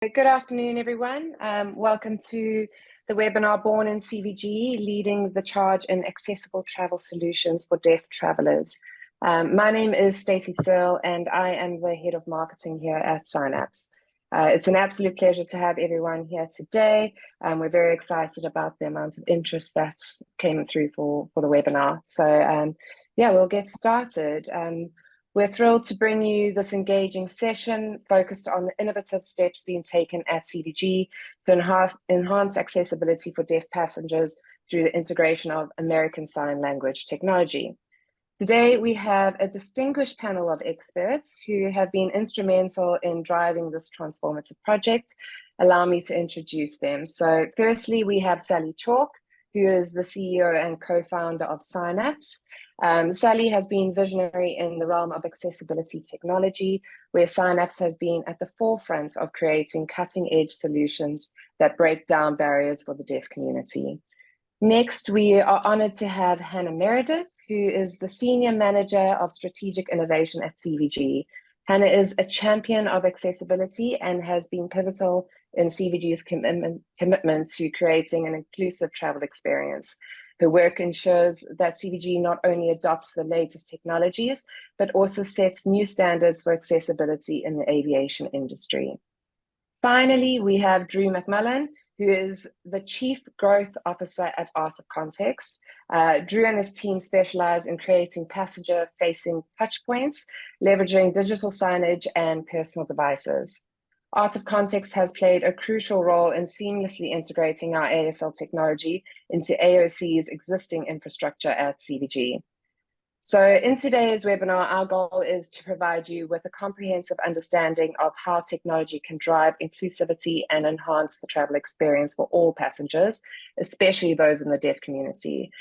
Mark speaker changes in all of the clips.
Speaker 1: Good afternoon, everyone. Welcome to the webinar Born in CVG, Leading the Charge in Accessible Travel Solutions for Deaf Travelers. My name is Stacey Searle, and I am the Head of Marketing here at Signapse. It's an absolute pleasure to have everyone here today. We're very excited about the amount of interest that came through for the webinar. So yeah, we'll get started. We're thrilled to bring you this engaging session focused on the innovative steps being taken at CVG to enhance accessibility for deaf passengers through the integration of American Sign Language technology. Today, we have a distinguished panel of experts who have been instrumental in driving this transformative project. Allow me to introduce them. So firstly, we have Sally Chalk, who is the CEO and co-founder of Signapse. Sally has been visionary in the realm of accessibility technology, where Signapse has been at the forefront of creating cutting-edge solutions that break down barriers for the deaf community. Next, we are honored to have Hannah Meredith, who is the Senior Manager of Strategic Innovation at CVG. Hannah is a champion of accessibility and has been pivotal in CVG's commitment to creating an inclusive travel experience. Her work ensures that CVG not only adopts the latest technologies, but also sets new standards for accessibility in the aviation industry. Finally, we have Drew McMullen, who is the Chief Growth Officer at Art of Context. Drew and his team specialize in creating passenger-facing touchpoints, leveraging digital signage and personal devices. Art of Context has played a crucial role in seamlessly integrating our ASL technology into AOC's existing infrastructure at CVG. So in today's webinar, our goal is to provide you with a comprehensive understanding of how technology can drive inclusivity and enhance the travel experience for all passengers, especially those in the deaf community.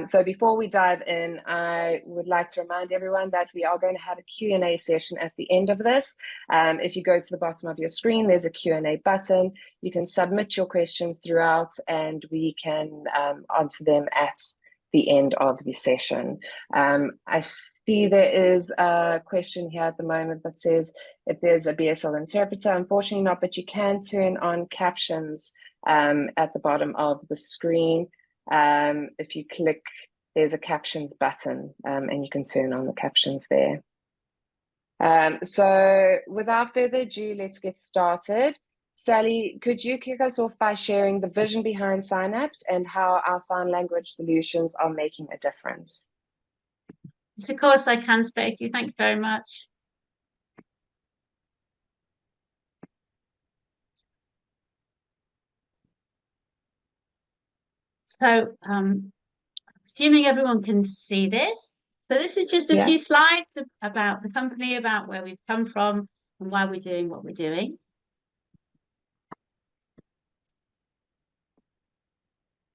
Speaker 1: So before we dive in, I would like to remind everyone that we are going to have a Q&A session at the end of this. If you go to the bottom of your screen, there's a Q&A button. You can submit your questions throughout and we can answer them at the end of the session. I see there is a question here at the moment that says if there's a BSL interpreter. Unfortunately not, but you can turn on captions at the bottom of the screen. If you click, there's a captions button and you can turn on the captions there. So without further ado, let's get started. Sally, could you kick us off by sharing the vision behind Signapse and how our sign language solutions are making a difference?
Speaker 2: Yes, of course I can, Stacey. Thank you very much. So, assuming everyone can see this. So this is just a few slides about the company, about where we've come from and why we're doing what we're doing.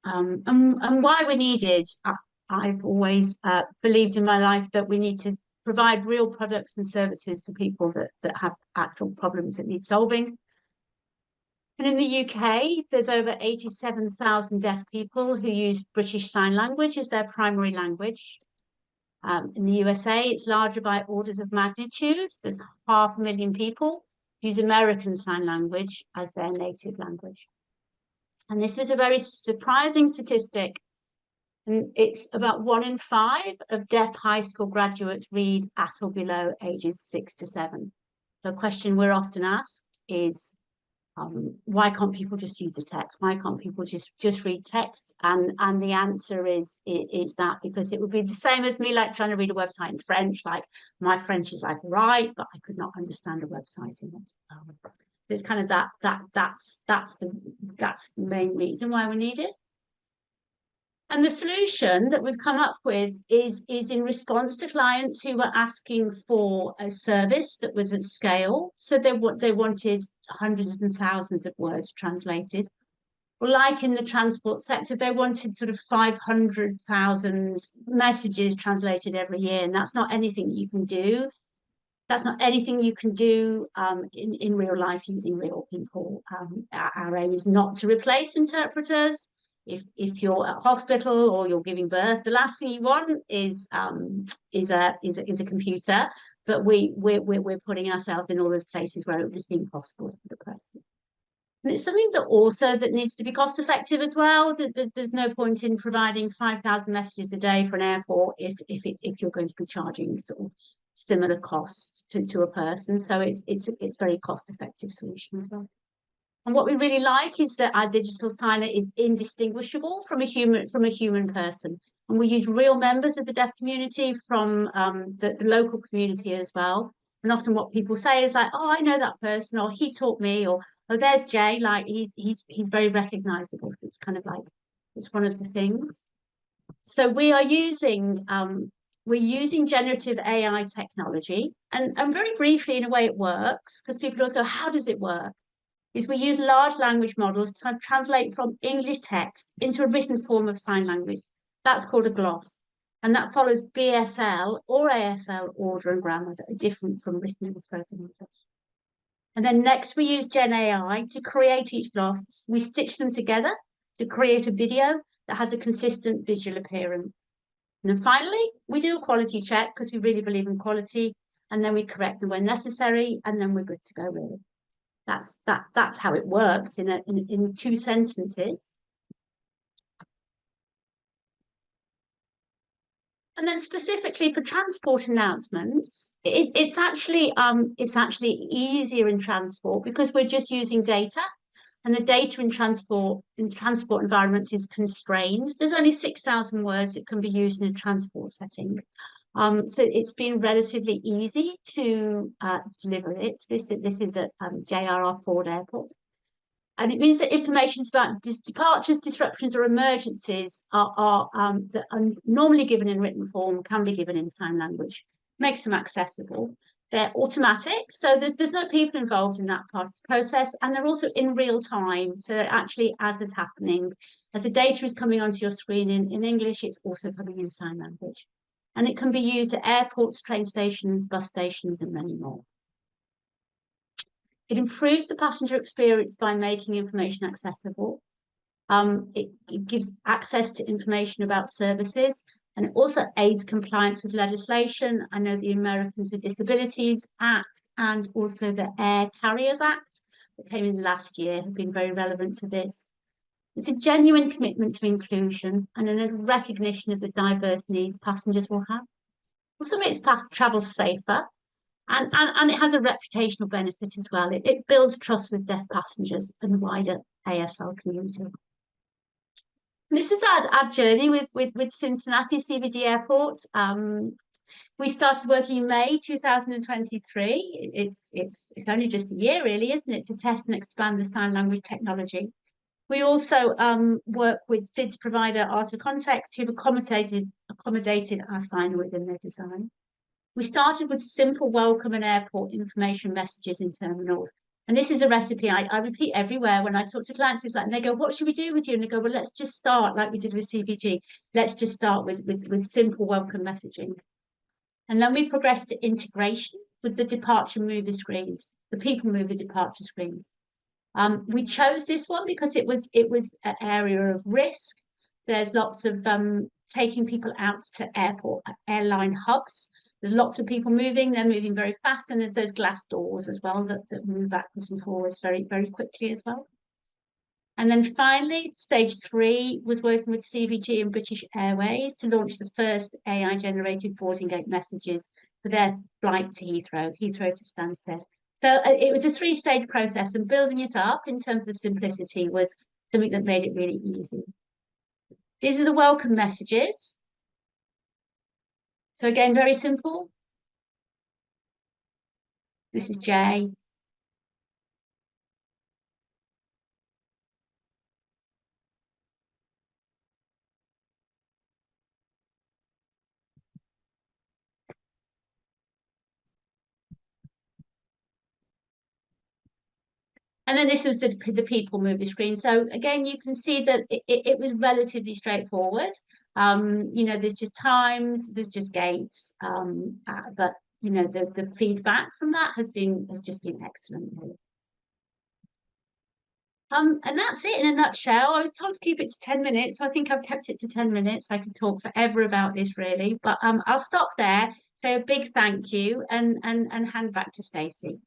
Speaker 2: And why we're needed. I've always believed in my life that we need to provide real products and services to people that have actual problems that need solving. And in the UK, there's over 87,000 deaf people who use British Sign Language as their primary language. In the USA, it's larger by orders of magnitude. There's 500,000 people who use American Sign Language as their native language. And this was a very surprising statistic. And it's about 1 in 5 of deaf high school graduates read at or below ages 6 to 7. The question we're often asked is, why can't people just use the text? Why can't people just read text? And the answer is that because it would be the same as me like trying to read a website in French. Like my French is like right, but I could not understand a website in it. So it's kind of that's the main reason why we need it. And the solution that we've come up with is in response to clients who were asking for a service that was at scale. So they wanted hundreds and thousands of words translated. Or like in the transport sector, they wanted sort of 500,000 messages translated every year. And that's not anything you can do. That's not anything you can do in real life using real people. Our aim is not to replace interpreters. If you're at hospital or you're giving birth, the last thing you want is a computer. But we're putting ourselves in all those places where it would just be impossible to replace it. And it's something that also that needs to be cost effective as well. There's no point in providing 5,000 messages a day for an airport if you're going to be charging sort of similar costs to a person. So it's very cost effective solution as well. And what we really like is that our digital signer is indistinguishable from a human person. And we use real members of the deaf community from the local community as well. And often what people say is like, oh, I know that person, or he taught me, or oh, there's Jay, like he's very recognizable. So it's kind of like, it's one of the things. So we're using generative AI technology, and very briefly in a way it works, because people always go, how does it work? Is we use large language models to translate from English text into a written form of sign language. That's called a gloss. And that follows BSL or ASL order and grammar that are different from written and spoken English. And then next we use Gen AI to create each gloss. We stitch them together to create a video that has a consistent visual appearance. And then finally, we do a quality check because we really believe in quality. And then we correct them when necessary. And then we're good to go, really. That's how it works in 2 sentences. And then specifically for transport announcements, it's actually easier in transport because we're just using data, and the data in transport environments is constrained. There's only 6,000 words that can be used in a transport setting. So it's been relatively easy to deliver it. This is at JRR Ford Airport. And it means that information about departures, disruptions, or emergencies that are normally given in written form can be given in sign language. Makes them accessible. They're automatic, so there's no people involved in that part of the process, and they're also in real time. So they're actually, as is happening, as the data is coming onto your screen in English, it's also coming in sign language. And it can be used at airports, train stations, bus stations, and many more. It improves the passenger experience by making information accessible. It gives access to information about services, and it also aids compliance with legislation. I know the Americans with Disabilities Act and also the Air Carriers Act that came in last year have been very relevant to this. It's a genuine commitment to inclusion and a recognition of the diverse needs passengers will have. Also makes travel safer, and it has a reputational benefit as well. It builds trust with deaf passengers and the wider ASL community. And this is our journey with Cincinnati CVG Airport. We started working in May 2023. It's only just a year, really, isn't it, to test and expand the sign language technology. We also work with FIDS provider Art of Context, who've accommodated our sign within their design. We started with simple welcome and airport information messages in terminals. And this is a recipe I repeat everywhere when I talk to clients. It's like, and they go, what should we do with you? And they go, well, let's just start like we did with CVG. Let's just start with simple welcome messaging. And then we progressed to integration with the departure mover screens, the people mover departure screens. We chose this one because it was an area of risk. There's lots of taking people out to airline hubs. There's lots of people moving. They're moving very fast, and there's those glass doors as well that move backwards and forwards very, very quickly as well. And then finally, stage 3 was working with CVG and British Airways to launch the first AI-generated boarding gate messages for their flight to Heathrow to Stansted. So it was a 3-stage process, and building it up in terms of simplicity was something that made it really easy. These are the welcome messages. So again, very simple. This is Jay. And then this was the people mover screen. So again, you can see that it was relatively straightforward. You know, there's just times, there's just gates, but you know, the feedback from that has just been excellent. And that's it in a nutshell. I was told to keep it to 10 minutes, so I think I've kept it to 10 minutes. I could talk forever about this, really, but I'll stop there. Say a big thank you and hand back to Stacey.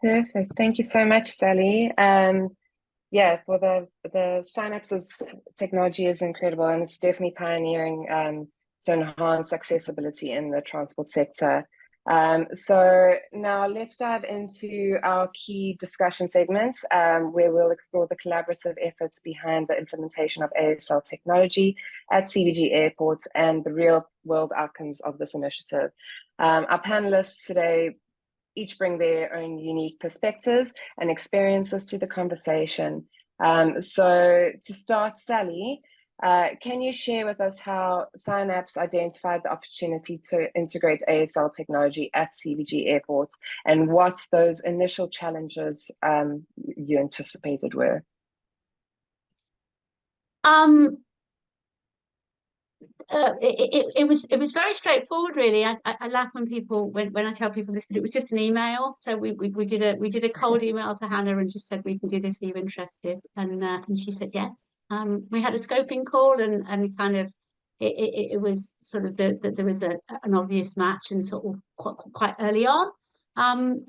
Speaker 1: Perfect. Thank you so much, Sally. Yeah, for the Signapse's technology is incredible, and it's definitely pioneering to enhance accessibility in the transport sector. So now let's dive into our key discussion segments, where we'll explore the collaborative efforts behind the implementation of ASL technology at CVG airports and the real world outcomes of this initiative. Our panelists today each bring their own unique perspectives and experiences to the conversation. So to start, Sally, can you share with us how Signapse identified the opportunity to integrate ASL technology at CVG airports and what those initial challenges you anticipated were?
Speaker 2: It was very straightforward, really. I laugh when I tell people this, but it was just an email. So we did a cold email to Hannah and just said, we can do this, are you interested? And she said yes. We had a scoping call, and kind of it was sort of there was an obvious match, and sort of quite early on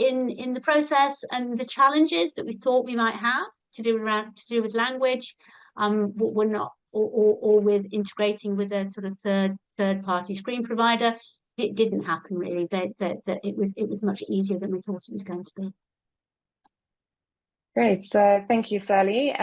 Speaker 2: in the process, and the challenges that we thought we might have to do with language were not, or with integrating with a sort of third party screen provider. It didn't happen, really. That it was much easier than we thought it was going to be.
Speaker 1: Great. So thank you, Sally.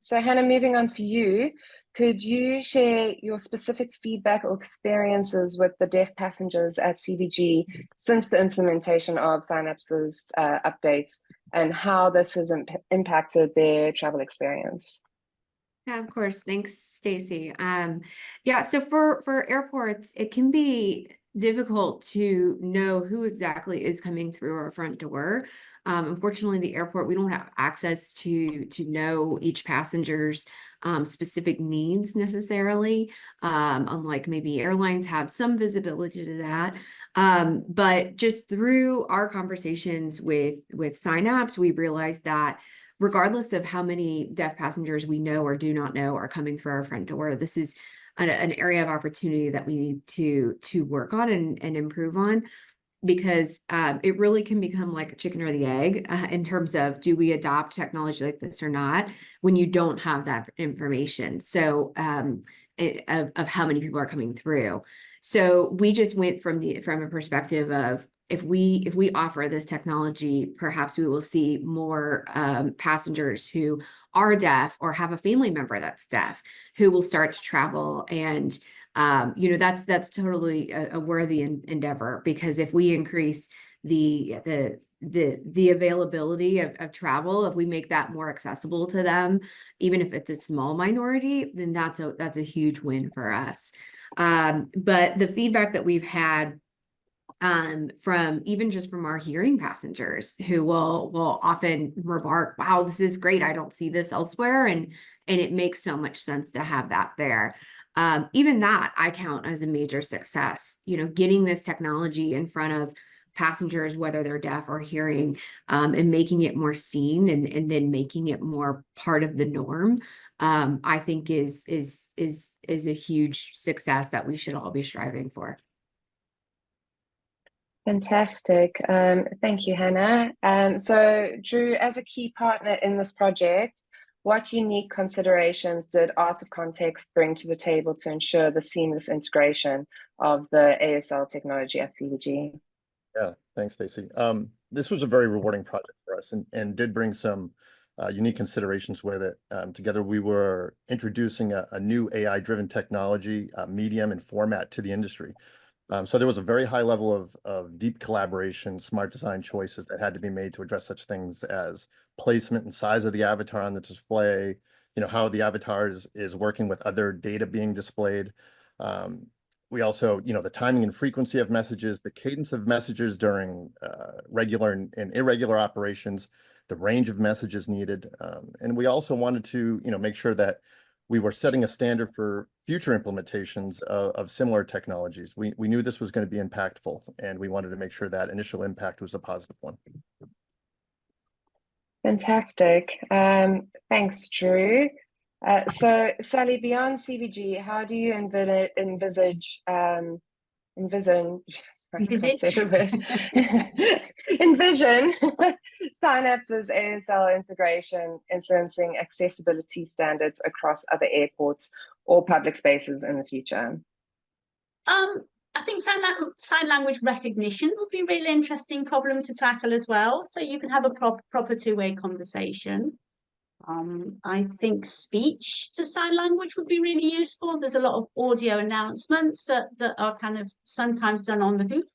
Speaker 1: So Hannah, moving on to you, could you share your specific feedback or experiences with the deaf passengers at CVG since the implementation of Signapse's updates, and how this has impacted their travel experience?
Speaker 3: Yeah, of course. Thanks, Stacey. Yeah, so for airports, it can be difficult to know who exactly is coming through our front door. Unfortunately, the airport, we don't have access to know each passenger's specific needs necessarily, unlike maybe airlines have some visibility to that. But just through our conversations with Signapse, we realized that regardless of how many deaf passengers we know or do not know are coming through our front door, this is an area of opportunity that we need to work on and improve on, because it really can become like a chicken or the egg in terms of, do we adopt technology like this or not when you don't have that information, so of how many people are coming through. So we just went from a perspective of, if we offer this technology, perhaps we will see more passengers who are deaf or have a family member that's deaf who will start to travel. And that's totally a worthy endeavor, because if we increase the availability of travel, if we make that more accessible to them, even if it's a small minority, then that's a huge win for us. But the feedback that we've had from our hearing passengers, who will often remark, wow, this is great, I don't see this elsewhere, and it makes so much sense to have that there. Even that I count as a major success, getting this technology in front of passengers, whether they're deaf or hearing, and making it more seen, and then making it more part of the norm, I think is a huge success that we should all be striving for.
Speaker 1: Fantastic. Thank you, Hannah. So Drew, as a key partner in this project, what unique considerations did Art of Context bring to the table to ensure the seamless integration of the ASL technology at CVG?
Speaker 4: Yeah, thanks, Stacey. This was a very rewarding project for us, and did bring some unique considerations with it. Together, we were introducing a new AI-driven technology, medium and format to the industry. So there was a very high level of deep collaboration, smart design choices that had to be made to address such things as placement and size of the avatar on the display, how the avatar is working with other data being displayed. We also, the timing and frequency of messages, the cadence of messages during regular and irregular operations, the range of messages needed. And we also wanted to, make sure that we were setting a standard for future implementations of similar technologies. We knew this was going to be impactful, and we wanted to make sure that initial impact was a positive one.
Speaker 1: Fantastic. Thanks, Drew. So Sally, beyond CVG, how do you envisage envision, sorry, I can't say the word.
Speaker 2: Envisage.
Speaker 1: Envision Signapse's ASL integration influencing accessibility standards across other airports or public spaces in the future?
Speaker 2: I think sign language recognition would be a really interesting problem to tackle as well. So you can have a proper two-way conversation. I think speech to sign language would be really useful. There's a lot of audio announcements that are kind of sometimes done on the hoof,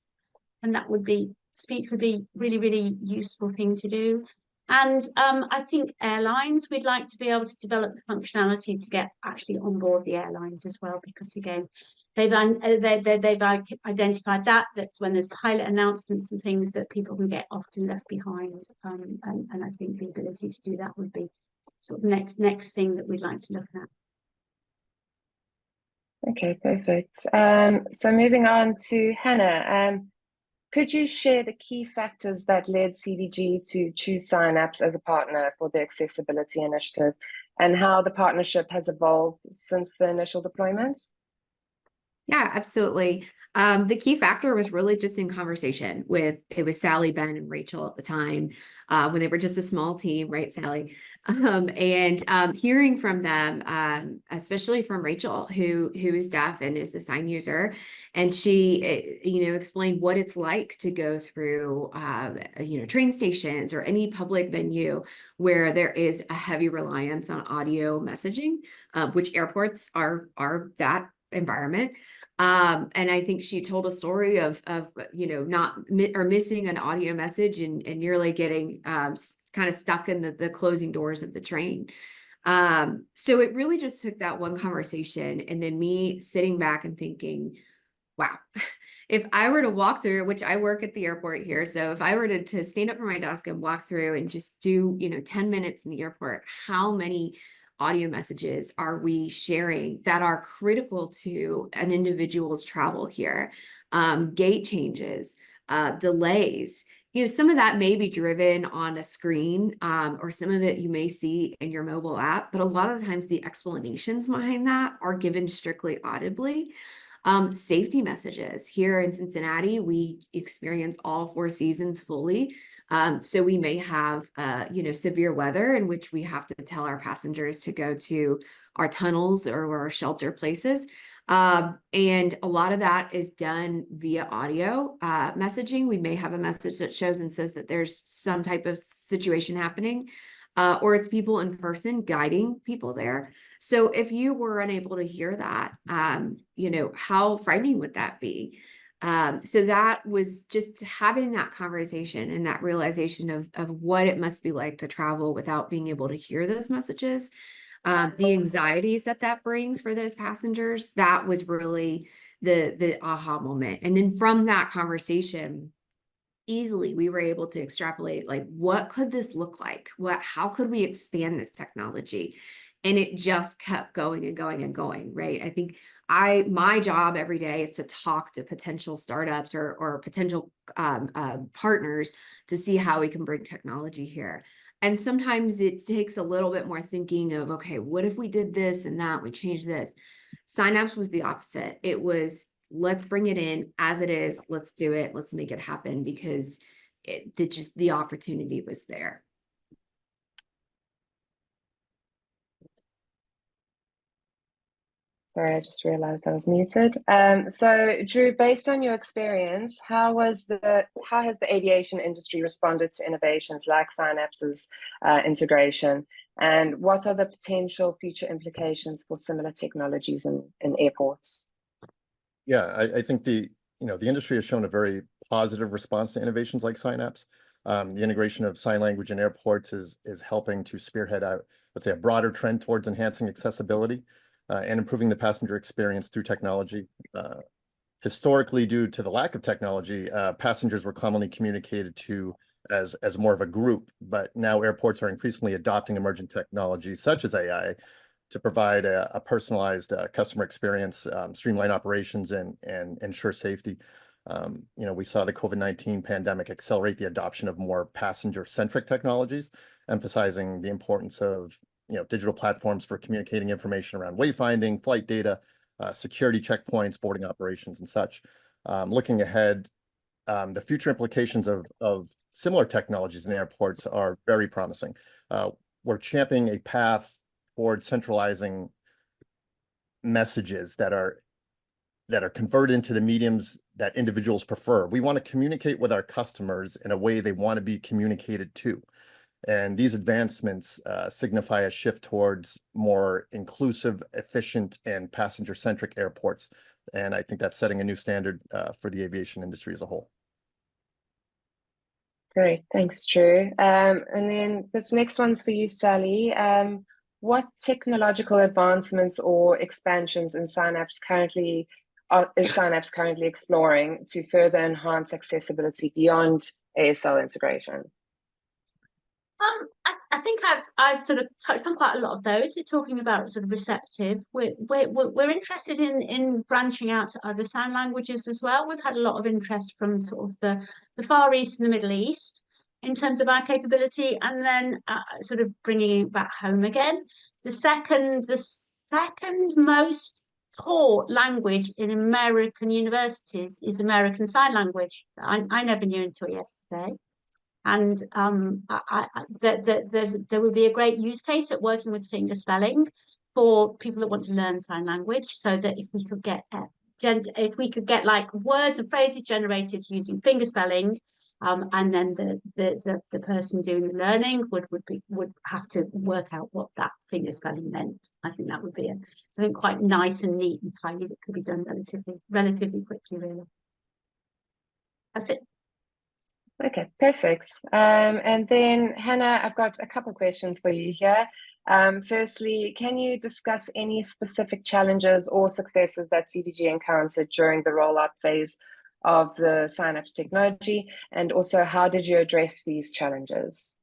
Speaker 2: and that would be speech would be really useful thing to do. And I think airlines, we'd like to be able to develop the functionalities to get actually on board the airlines as well, because again, they've identified that when there's pilot announcements and things that people can get often left behind. And I think the ability to do that would be sort of next thing that we'd like to look at.
Speaker 1: Okay, perfect. So moving on to Hannah, could you share the key factors that led CVG to choose Signapse as a partner for the accessibility initiative and how the partnership has evolved since the initial deployment?
Speaker 3: Yeah, absolutely. The key factor was really just in conversation it was Sally, Ben, and Rachel at the time, when they were just a small team, right, Sally? And hearing from them, especially from Rachel, who is deaf and is a sign user, and she, explained what it's like to go through, train stations or any public venue where there is a heavy reliance on audio messaging, which airports are that environment. And I think she told a story of missing an audio message and nearly getting kind of stuck in the closing doors of the train. So it really just took that one conversation and then me sitting back and thinking, wow, if I were to walk through, which I work at the airport here, so if I were to stand up from my desk and walk through and just do 10 minutes in the airport, how many audio messages are we sharing that are critical to an individual's travel here? Gate changes, delays. Some of that may be driven on a screen, or some of it you may see in your mobile app, but a lot of the times the explanations behind that are given strictly audibly. Safety messages. Here in Cincinnati, we experience all 4 seasons fully. So we may have, severe weather in which we have to tell our passengers to go to our tunnels or our shelter places. And a lot of that is done via audio messaging. We may have a message that shows and says that there's some type of situation happening, or it's people in person guiding people there. So if you were unable to hear that, how frightening would that be? So that was just having that conversation and that realization of what it must be like to travel without being able to hear those messages, the anxieties that brings for those passengers. That was really the aha moment. And then from that conversation, easily we were able to extrapolate, like, what could this look like? How could we expand this technology? And it just kept going and going and going, right? I think my job every day is to talk to potential startups or potential partners to see how we can bring technology here. And sometimes it takes a little bit more thinking of, okay, what if we did this and that, we changed this? Signapse was the opposite. It was, let's bring it in as it is. Let's do it. Let's make it happen, because the opportunity was there.
Speaker 1: Sorry, I just realized I was muted. So Drew, based on your experience, how has the aviation industry responded to innovations like Signapse's integration? And what are the potential future implications for similar technologies in airports?
Speaker 4: Yeah, I think the industry has shown a very positive response to innovations like Signapse. The integration of sign language in airports is helping to spearhead out, let's say, a broader trend towards enhancing accessibility and improving the passenger experience through technology. Historically, due to the lack of technology, passengers were commonly communicated to as more of a group, but now airports are increasingly adopting emerging technologies such as AI to provide a personalized customer experience, streamline operations, and ensure safety. We saw the COVID-19 pandemic accelerate the adoption of more passenger-centric technologies, emphasizing the importance of digital platforms for communicating information around wayfinding, flight data, security checkpoints, boarding operations, and such. Looking ahead, the future implications of similar technologies in airports are very promising. We're championing a path toward centralizing messages that are converted into the mediums that individuals prefer. We want to communicate with our customers in a way they want to be communicated to. And these advancements signify a shift towards more inclusive, efficient, and passenger-centric airports. And I think that's setting a new standard for the aviation industry as a whole.
Speaker 1: Great, thanks, Drew. And then this next one's for you, Sally. What technological advancements or expansions in Signapse is Signapse currently exploring to further enhance accessibility beyond ASL integration?
Speaker 2: I think I've sort of touched on quite a lot of those. We're talking about sort of receptive. We're interested in branching out to other sign languages as well. We've had a lot of interest from sort of the Far East and the Middle East in terms of our capability, and then sort of bringing it back home again. The second most taught language in American universities is American Sign Language. I never knew until yesterday. And there would be a great use case at working with finger spelling for people that want to learn sign language, so that if we could get like words and phrases generated using finger spelling, and then the person doing the learning would have to work out what that finger spelling meant. I think that would be something quite nice and neat and tidy that could be done relatively quickly, really. That's it.
Speaker 1: Okay, perfect. And then Hannah, I've got a couple of questions for you here. Firstly, can you discuss any specific challenges or successes that CVG encountered during the rollout phase of the Signapse technology? And also, how did you address these challenges?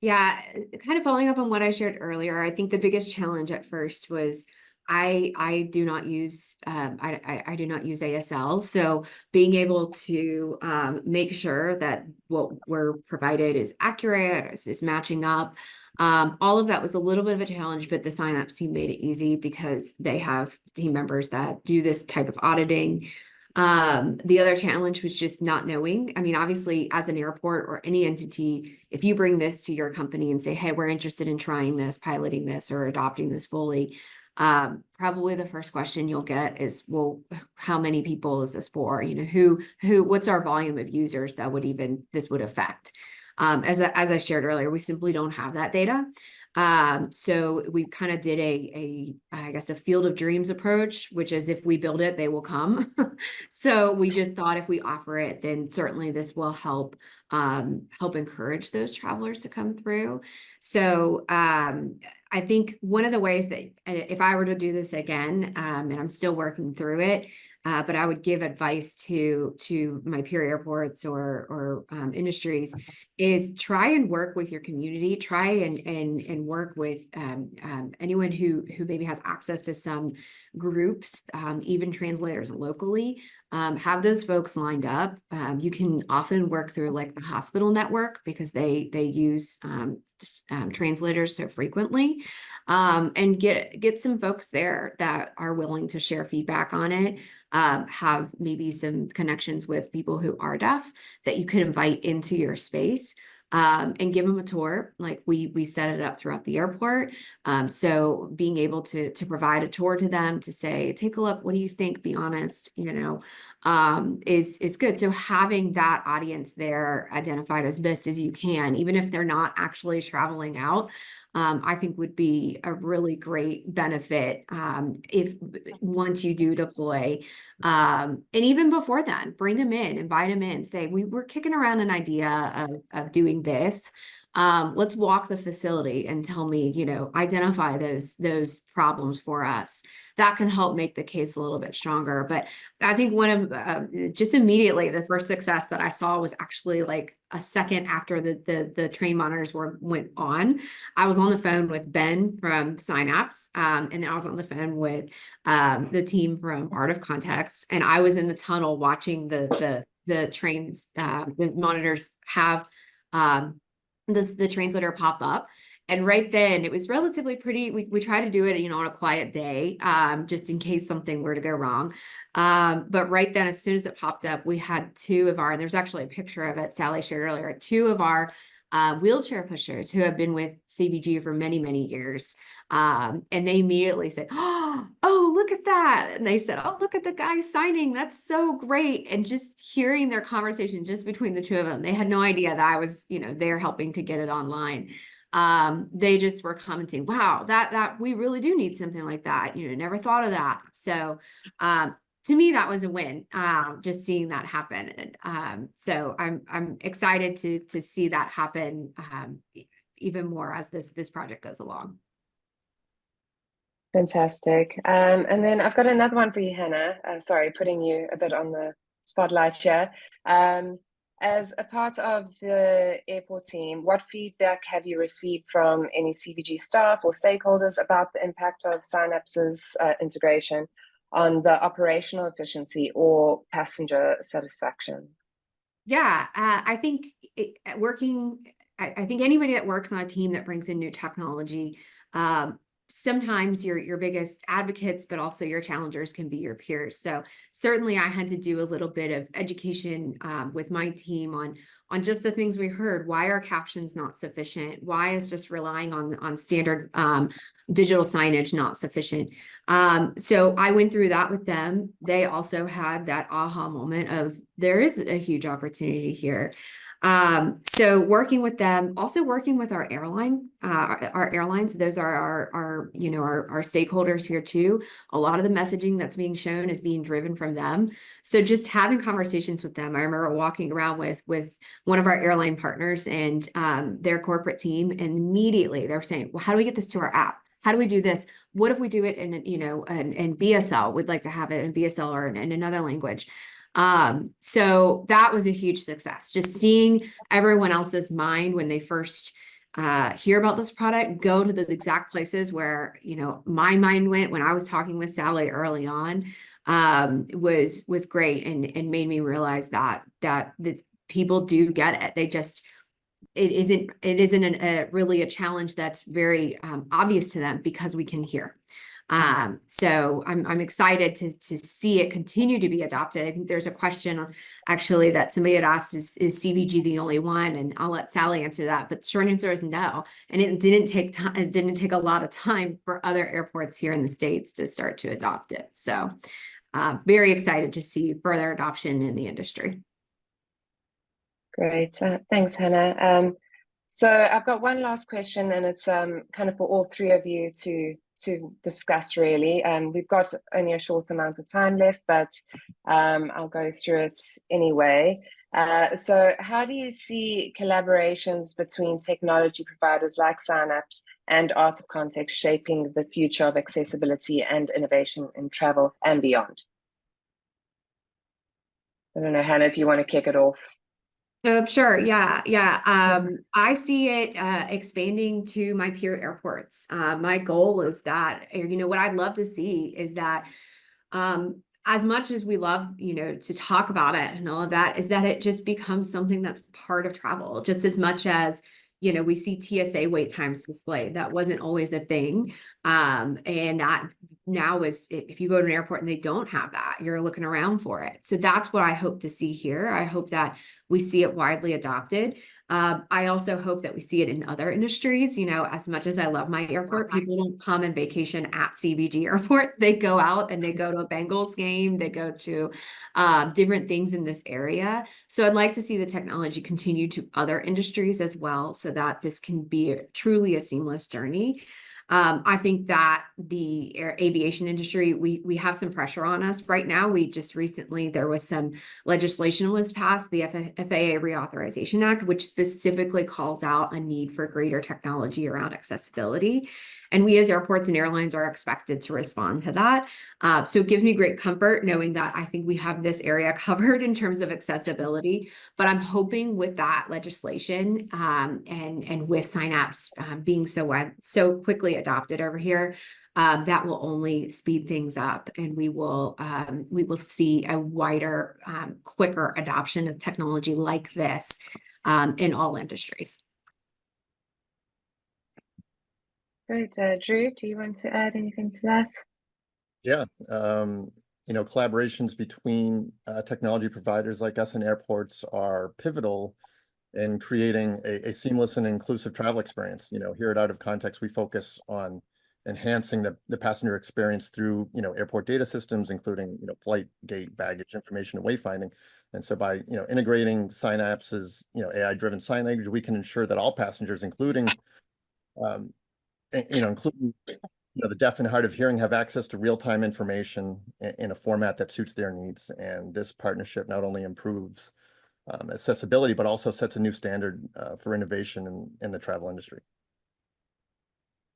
Speaker 3: Yeah, kind of following up on what I shared earlier, I think the biggest challenge at first was I do not use I do not use ASL. So being able to make sure that what we're provided is accurate, is matching up. All of that was a little bit of a challenge, but the Signapse team made it easy because they have team members that do this type of auditing. The other challenge was just not knowing. I mean, obviously, as an airport or any entity, if you bring this to your company and say, hey, we're interested in trying this, piloting this, or adopting this fully, probably the first question you'll get is, well, how many people is this for? You know, what's our volume of users that this would affect? As I shared earlier, we simply don't have that data. So we kind of did I guess a field of dreams approach, which is if we build it, they will come. So we just thought if we offer it, then certainly this will help encourage those travelers to come through. So I think one of the ways that if I were to do this again, and I'm still working through it, but I would give advice to my peer airports or industries is try and work with your community, try and work with anyone who maybe has access to some groups, even translators locally. Have those folks lined up. You can often work through like the hospital network because they use translators so frequently, and get some folks there that are willing to share feedback on it. Have maybe some connections with people who are deaf that you could invite into your space. And give them a tour. Like we set it up throughout the airport. So being able to provide a tour to them to say, take a look, what do you think? Be honest, is good. So having that audience there identified as best as you can, even if they're not actually traveling out, I think would be a really great benefit if once you do deploy. And even before then, bring them in, invite them in, say, we're kicking around an idea of doing this. Let's walk the facility and tell me, identify those problems for us. That can help make the case a little bit stronger. But I think one of just immediately the first success that I saw was actually like a second after the train monitors went on. I was on the phone with Ben from Signapse, and then I was on the phone with the team from Art of Context, and I was in the tunnel watching the trains, the monitors have the translator pop up. And right then it was relatively pretty. We try to do it, on a quiet day, just in case something were to go wrong. But right then, as soon as it popped up, we had and there's actually a picture of it, Sally shared earlier, two of our wheelchair pushers who have been with CVG for many, many years. And they immediately said, oh, look at that. And they said, oh, look at the guy signing. That's so great. And just hearing their conversation just between the two of them, they had no idea that I was, there helping to get it online. They just were commenting, wow, that we really do need something like that. Never thought of that. So, to me, that was a win, just seeing that happen. And so I'm excited to see that happen even more as this project goes along.
Speaker 1: Fantastic. And then I've got another one for you, Hannah. Sorry, putting you a bit on the spotlight here. As a part of the airport team, what feedback have you received from any CVG staff or stakeholders about the impact of Signapse's integration on the operational efficiency or passenger satisfaction?
Speaker 3: Yeah, I think I think anybody that works on a team that brings in new technology, sometimes your biggest advocates, but also your challengers can be your peers. So certainly I had to do a little bit of education with my team on just the things we heard. Why are captions not sufficient? Why is just relying on standard digital signage not sufficient? So I went through that with them. They also had that aha moment of there is a huge opportunity here. So working with them, also working with our airlines, those are our stakeholders here too. A lot of the messaging that's being shown is being driven from them. So just having conversations with them. I remember walking around with one of our airline partners and their corporate team, and immediately they're saying, well, how do we get this to our app? How do we do this? What if we do it in BSL? We'd like to have it in BSL or in another language. So that was a huge success, just seeing everyone else's mind when they first hear about this product, go to the exact places where, my mind went when I was talking with Sally early on, was great and made me realize that the people do get it. They just, it isn't really a challenge that's very obvious to them because we can hear. So I'm excited to see it continue to be adopted. I think there's a question actually that somebody had asked, is CVG the only one? And I'll let Sally answer that, but the short answer is no. And it didn't take time. It didn't take a lot of time for other airports here in the States to start to adopt it. So very excited to see further adoption in the industry.
Speaker 1: Great. Thanks, Hannah. So I've got one last question, and it's kind of for all three of you to discuss, really. We've got only a short amount of time left, but I'll go through it anyway. So how do you see collaborations between technology providers like Signapse and Art of Context shaping the future of accessibility and innovation in travel and beyond? I don't know, Hannah, if you want to kick it off.
Speaker 3: Sure. Yeah. I see it expanding to my peer airports. My goal is that, what I'd love to see is that as much as we love, to talk about it and all of that, is that it just becomes something that's part of travel, just as much as, we see TSA wait times displayed. That wasn't always a thing. And that now is, if you go to an airport and they don't have that, you're looking around for it. So that's what I hope to see here. I hope that we see it widely adopted. I also hope that we see it in other industries. As much as I love my airport, people don't come and vacation at CVG airport. They go out and they go to a Bengals game. They go to different things in this area. So I'd like to see the technology continue to other industries as well, so that this can be truly a seamless journey. I think that the aviation industry, we have some pressure on us right now. We just recently, there was some legislation was passed, the FAA Reauthorization Act, which specifically calls out a need for greater technology around accessibility. And we as airports and airlines are expected to respond to that. So it gives me great comfort knowing that I think we have this area covered in terms of accessibility. But I'm hoping with that legislation and with Signapse being so quickly adopted over here, that will only speed things up, and we will see a wider, quicker adoption of technology like this in all industries.
Speaker 1: Great. Drew, do you want to add anything to that?
Speaker 4: Yeah, collaborations between technology providers like us and airports are pivotal in creating a seamless and inclusive travel experience. Here at Out of Context, we focus on enhancing the passenger experience through, airport data systems, including, flight, gate, baggage information, and wayfinding. And so by, integrating Signapse's, AI-driven sign language, we can ensure that all passengers, including, including the deaf and hard of hearing, have access to real-time information in a format that suits their needs. And this partnership not only improves accessibility, but also sets a new standard for innovation in the travel industry.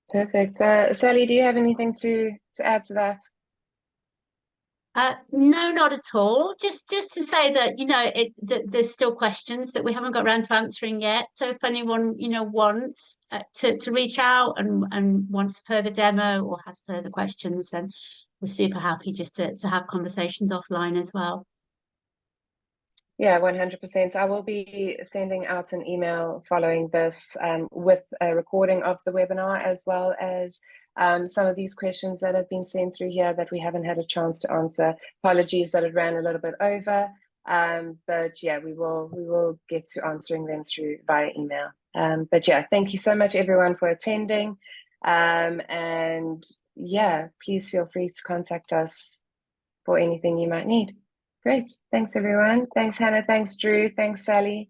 Speaker 1: Perfect. Sally, do you have anything to add to that?
Speaker 2: No, not at all. Just to say that, there's still questions that we haven't got around to answering yet. So if anyone, wants to reach out and wants further demo or has further questions, then we're super happy just to have conversations offline as well.
Speaker 1: Yeah, 100%. I will be sending out an email following this with a recording of the webinar, as well as some of these questions that have been sent through here that we haven't had a chance to answer. Apologies that it ran a little bit over, but yeah, we will get to answering them through via email. But yeah, thank you so much everyone for attending, and yeah, please feel free to contact us for anything you might need. Great. Thanks, everyone. Thanks, Hannah. Thanks, Drew. Thanks, Sally.